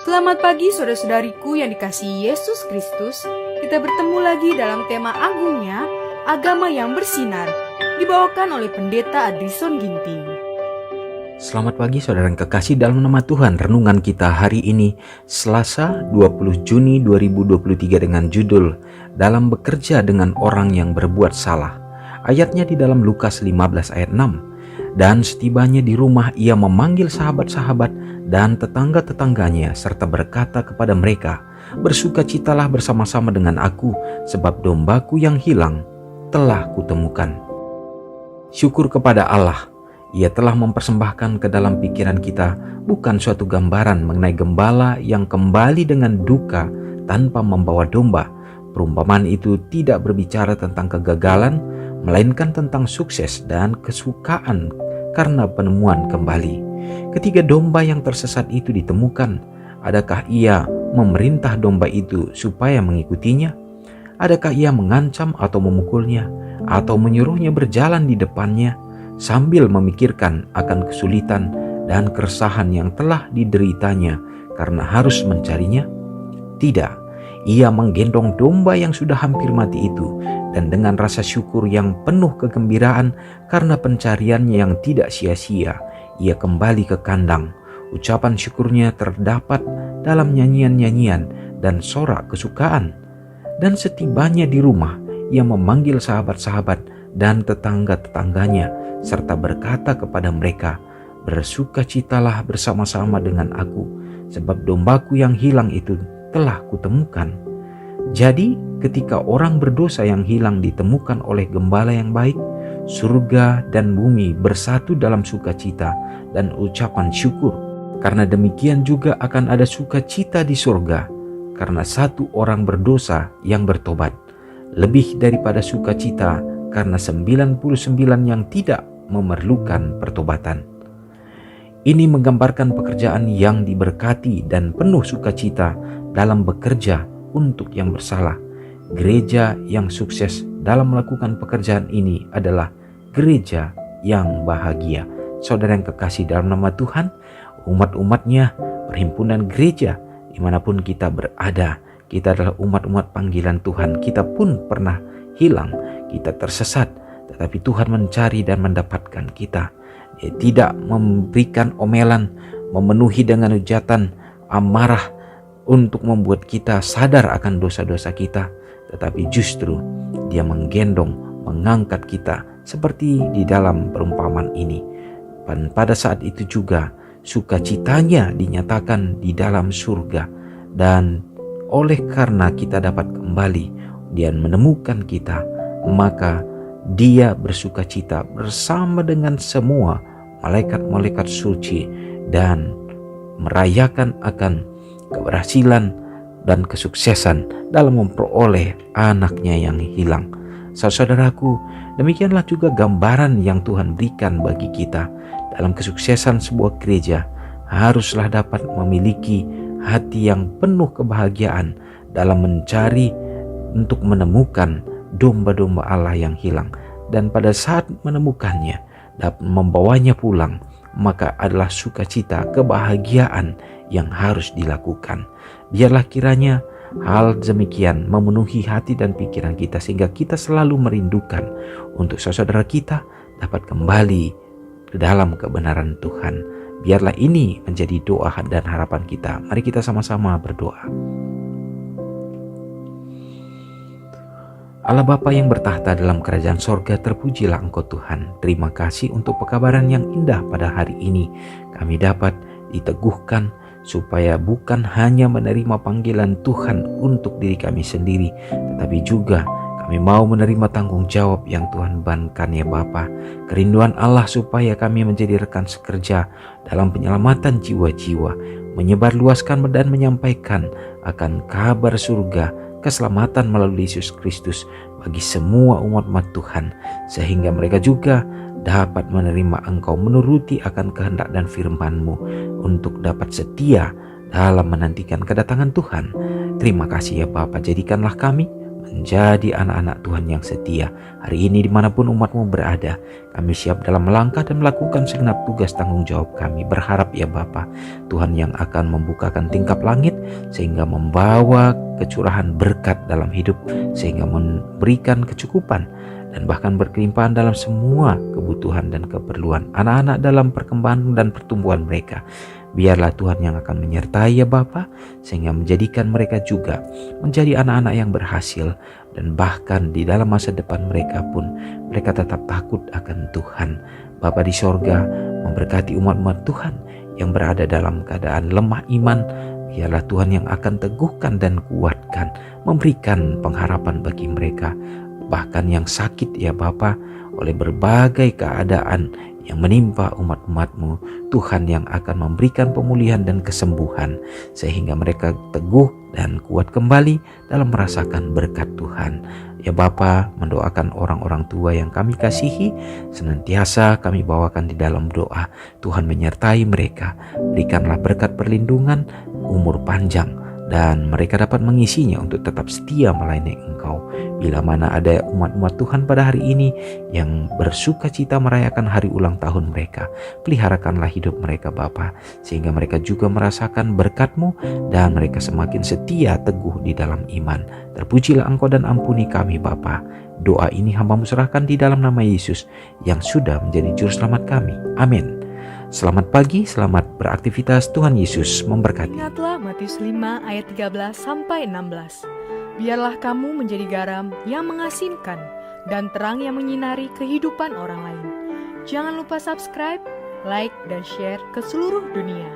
Selamat pagi saudara-saudariku yang dikasihi Yesus Kristus. Kita bertemu lagi dalam tema agungnya, agama yang bersinar, dibawakan oleh Pendeta Adrison Ginting. Selamat pagi saudara yang kekasih dalam nama Tuhan. Renungan kita hari ini Selasa 20 Juni 2023 dengan judul Dalam Bekerja dengan Orang yang Berbuat Salah. Ayatnya di dalam Lukas 15 ayat 6. Dan setibanya di rumah ia memanggil sahabat-sahabat dan tetangga-tetangganya serta berkata kepada mereka, "Bersukacitalah bersama-sama dengan aku, sebab dombaku yang hilang telah kutemukan." Syukur kepada Allah, Ia telah mempersembahkan ke dalam pikiran kita bukan suatu gambaran mengenai gembala yang kembali dengan duka tanpa membawa domba. Perumpamaan itu tidak berbicara tentang kegagalan, melainkan tentang sukses dan kesukaan karena penemuan kembali. Ketika domba yang tersesat itu ditemukan, adakah ia memerintah domba itu supaya mengikutinya? Adakah ia mengancam atau memukulnya, atau menyuruhnya berjalan di depannya, sambil memikirkan akan kesulitan dan keresahan yang telah dideritanya karena harus mencarinya? Tidak. Ia menggendong domba yang sudah hampir mati itu, dan dengan rasa syukur yang penuh kegembiraan karena pencariannya yang tidak sia-sia, ia kembali ke kandang. Ucapan syukurnya terdapat dalam nyanyian-nyanyian dan sorak kesukaan. Dan setibanya di rumah, ia memanggil sahabat-sahabat dan tetangga-tetangganya, serta berkata kepada mereka, "Bersukacitalah bersama-sama dengan aku, sebab dombaku yang hilang itu telah kutemukan." Jadi ketika orang berdosa yang hilang ditemukan oleh gembala yang baik, surga dan bumi bersatu dalam sukacita dan ucapan syukur. Karena demikian juga akan ada sukacita di surga karena satu orang berdosa yang bertobat, lebih daripada sukacita karena 99 yang tidak memerlukan pertobatan. Ini menggambarkan pekerjaan yang diberkati dan penuh sukacita dalam bekerja untuk yang bersalah. Gereja yang sukses dalam melakukan pekerjaan ini adalah gereja yang bahagia. Saudara yang kekasih dalam nama Tuhan, umat-umatnya, perhimpunan gereja, dimanapun kita berada, kita adalah umat-umat panggilan Tuhan. Kita pun pernah hilang, kita tersesat, tetapi Tuhan mencari dan mendapatkan kita. Dia tidak memberikan omelan, memenuhi dengan hujatan, amarah untuk membuat kita sadar akan dosa-dosa kita, tetapi justru Dia menggendong, mengangkat kita seperti di dalam perumpamaan ini. Dan pada saat itu juga sukacitanya dinyatakan di dalam surga, dan oleh karena kita dapat kembali dan menemukan kita, maka Dia bersukacita bersama dengan semua malaikat-malaikat suci dan merayakan akan keberhasilan dan kesuksesan dalam memperoleh anaknya yang hilang. Saudaraku, demikianlah juga gambaran yang Tuhan berikan bagi kita dalam kesuksesan sebuah gereja. Haruslah dapat memiliki hati yang penuh kebahagiaan dalam mencari untuk menemukan domba-domba Allah yang hilang, dan pada saat menemukannya dapat membawanya pulang, maka adalah sukacita, kebahagiaan yang harus dilakukan. Biarlah kiranya hal demikian memenuhi hati dan pikiran kita, sehingga kita selalu merindukan untuk saudara kita dapat kembali ke dalam kebenaran Tuhan. Biarlah ini menjadi doa dan harapan kita. Mari kita sama-sama berdoa. Allah Bapa yang bertahta dalam kerajaan sorga, terpujilah Engkau Tuhan. Terima kasih untuk pekabaran yang indah pada hari ini. Kami dapat diteguhkan supaya bukan hanya menerima panggilan Tuhan untuk diri kami sendiri, tetapi juga kami mau menerima tanggung jawab yang Tuhan bebankan, ya Bapa. Kerinduan Allah supaya kami menjadi rekan sekerja dalam penyelamatan jiwa-jiwa, menyebarluaskan dan menyampaikan akan kabar surga, keselamatan melalui Yesus Kristus bagi semua umat-umat Tuhan, sehingga mereka juga dapat menerima Engkau, menuruti akan kehendak dan firman-Mu untuk dapat setia dalam menantikan kedatangan Tuhan. Terima kasih ya Bapa, jadikanlah kami menjadi anak-anak Tuhan yang setia. Hari ini dimanapun umat-Mu berada, kami siap dalam melangkah dan melakukan segenap tugas tanggung jawab kami. Berharap ya Bapa, Tuhan yang akan membukakan tingkap langit sehingga membawa kecurahan berkat dalam hidup, sehingga memberikan kecukupan dan bahkan berkelimpahan dalam semua kebutuhan dan keperluan anak-anak dalam perkembangan dan pertumbuhan mereka. Biarlah Tuhan yang akan menyertai ya Bapa, sehingga menjadikan mereka juga menjadi anak-anak yang berhasil, dan bahkan di dalam masa depan mereka pun mereka tetap takut akan Tuhan. Bapa di sorga, memberkati umat-umat Tuhan yang berada dalam keadaan lemah iman. Biarlah Tuhan yang akan teguhkan dan kuatkan, memberikan pengharapan bagi mereka, bahkan yang sakit ya Bapa, oleh berbagai keadaan yang menimpa umat-umat-Mu. Tuhan yang akan memberikan pemulihan dan kesembuhan, sehingga mereka teguh dan kuat kembali dalam merasakan berkat Tuhan. Ya Bapa, mendoakan orang-orang tua yang kami kasihi, senantiasa kami bawakan di dalam doa. Tuhan menyertai mereka, berikanlah berkat perlindungan, umur panjang, dan mereka dapat mengisinya untuk tetap setia melayani Engkau. Bila mana ada umat-umat Tuhan pada hari ini yang bersuka cita merayakan hari ulang tahun mereka, peliharakanlah hidup mereka Bapa, sehingga mereka juga merasakan berkat-Mu dan mereka semakin setia teguh di dalam iman. Terpujilah Engkau dan ampuni kami Bapa. Doa ini hamba-Mu serahkan di dalam nama Yesus yang sudah menjadi juru selamat kami. Amin. Selamat pagi, selamat beraktivitas. Tuhan Yesus memberkati. Ingatlah Matius 5 ayat 13 sampai 16. Biarlah kamu menjadi garam yang mengasinkan dan terang yang menyinari kehidupan orang lain. Jangan lupa subscribe, like, dan share ke seluruh dunia.